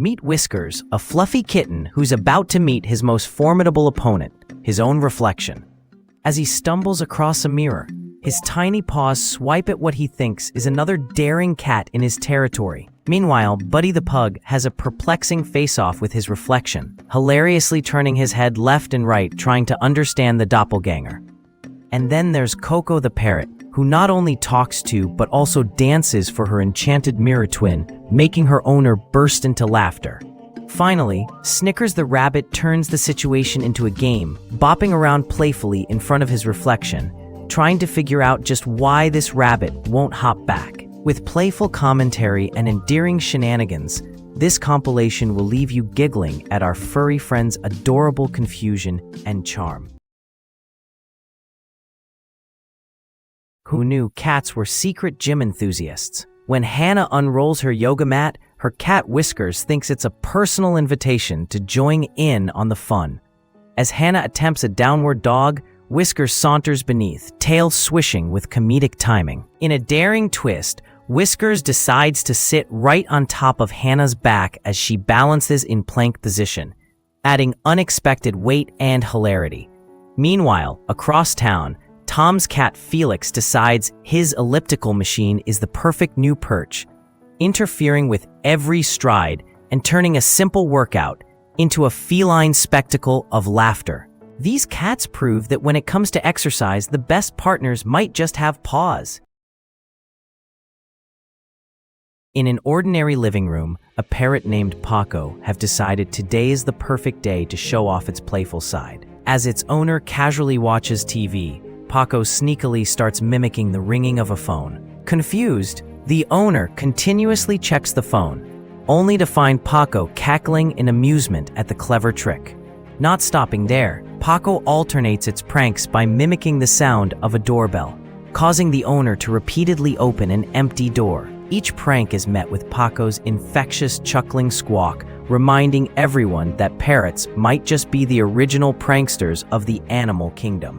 Meet Whiskers, a fluffy kitten who's about to meet his most formidable opponent, his own reflection. As he stumbles across a mirror, his tiny paws swipe at what he thinks is another daring cat in his territory. Meanwhile, Buddy the pug has a perplexing face-off with his reflection, hilariously turning his head left and right trying to understand the doppelganger. And then there's Coco the parrot, who not only talks to but also dances for her enchanted mirror twin, making her owner burst into laughter. Finally, Snickers the rabbit turns the situation into a game, bopping around playfully in front of his reflection, trying to figure out just why this rabbit won't hop back. With playful commentary and endearing shenanigans, this compilation will leave you giggling at our furry friend's adorable confusion and charm. Who knew cats were secret gym enthusiasts? When Hannah unrolls her yoga mat, her cat Whiskers thinks it's a personal invitation to join in on the fun. As Hannah attempts a downward dog, Whiskers saunters beneath, tail swishing with comedic timing. In a daring twist, Whiskers decides to sit right on top of Hannah's back as she balances in plank position, adding unexpected weight and hilarity. Meanwhile, across town, Tom's cat Felix decides his elliptical machine is the perfect new perch, interfering with every stride and turning a simple workout into a feline spectacle of laughter. These cats prove that when it comes to exercise, the best partners might just have paws. In an ordinary living room, a parrot named Paco have decided today is the perfect day to show off its playful side. As its owner casually watches TV, Paco sneakily starts mimicking the ringing of a phone. Confused, the owner continuously checks the phone, only to find Paco cackling in amusement at the clever trick. Not stopping there, Paco alternates its pranks by mimicking the sound of a doorbell, causing the owner to repeatedly open an empty door. Each prank is met with Paco's infectious chuckling squawk, reminding everyone that parrots might just be the original pranksters of the animal kingdom.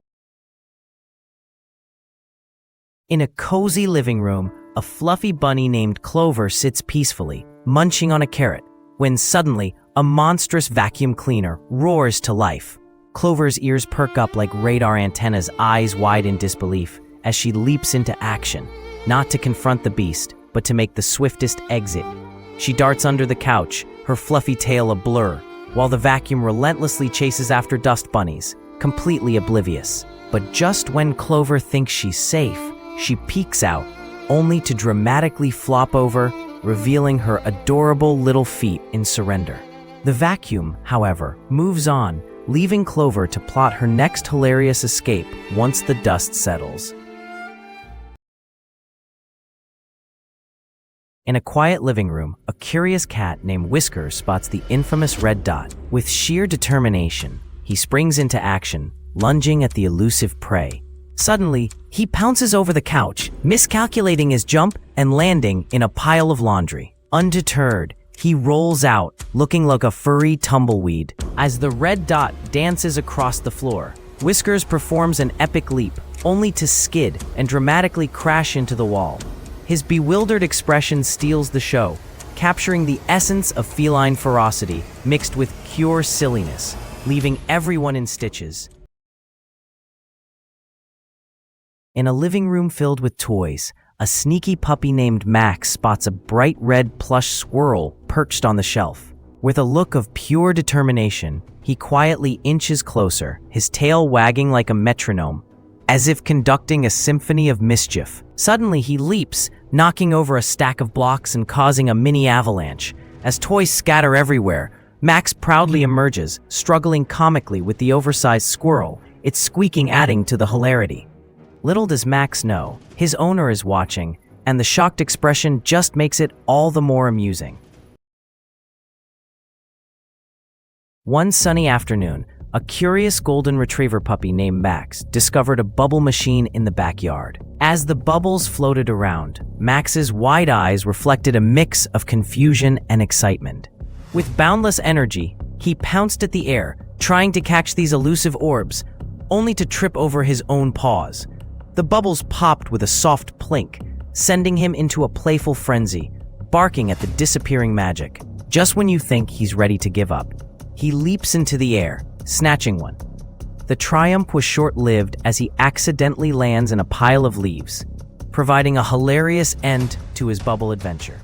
In a cozy living room, a fluffy bunny named Clover sits peacefully, munching on a carrot, when suddenly, a monstrous vacuum cleaner roars to life. Clover's ears perk up like radar antennas, eyes wide in disbelief, as she leaps into action, not to confront the beast, but to make the swiftest exit. She darts under the couch, her fluffy tail a blur, while the vacuum relentlessly chases after dust bunnies, completely oblivious. But just when Clover thinks she's safe, she peeks out, only to dramatically flop over, revealing her adorable little feet in surrender. The vacuum, however, moves on, leaving Clover to plot her next hilarious escape once the dust settles. In a quiet living room, a curious cat named Whiskers spots the infamous red dot. With sheer determination, he springs into action, lunging at the elusive prey. Suddenly, he pounces over the couch, miscalculating his jump and landing in a pile of laundry. Undeterred, he rolls out, looking like a furry tumbleweed. As the red dot dances across the floor, Whiskers performs an epic leap, only to skid and dramatically crash into the wall. His bewildered expression steals the show, capturing the essence of feline ferocity mixed with pure silliness, leaving everyone in stitches. In a living room filled with toys, a sneaky puppy named Max spots a bright red plush squirrel perched on the shelf. With a look of pure determination, he quietly inches closer, his tail wagging like a metronome, as if conducting a symphony of mischief. Suddenly he leaps, knocking over a stack of blocks and causing a mini avalanche. As toys scatter everywhere, Max proudly emerges, struggling comically with the oversized squirrel, its squeaking adding to the hilarity. Little does Max know, his owner is watching, and the shocked expression just makes it all the more amusing. One sunny afternoon, a curious golden retriever puppy named Max discovered a bubble machine in the backyard. As the bubbles floated around, Max's wide eyes reflected a mix of confusion and excitement. With boundless energy, he pounced at the air, trying to catch these elusive orbs, only to trip over his own paws. The bubbles popped with a soft plink, sending him into a playful frenzy, barking at the disappearing magic. Just when you think he's ready to give up, he leaps into the air, snatching one. The triumph was short-lived as he accidentally lands in a pile of leaves, providing a hilarious end to his bubble adventure.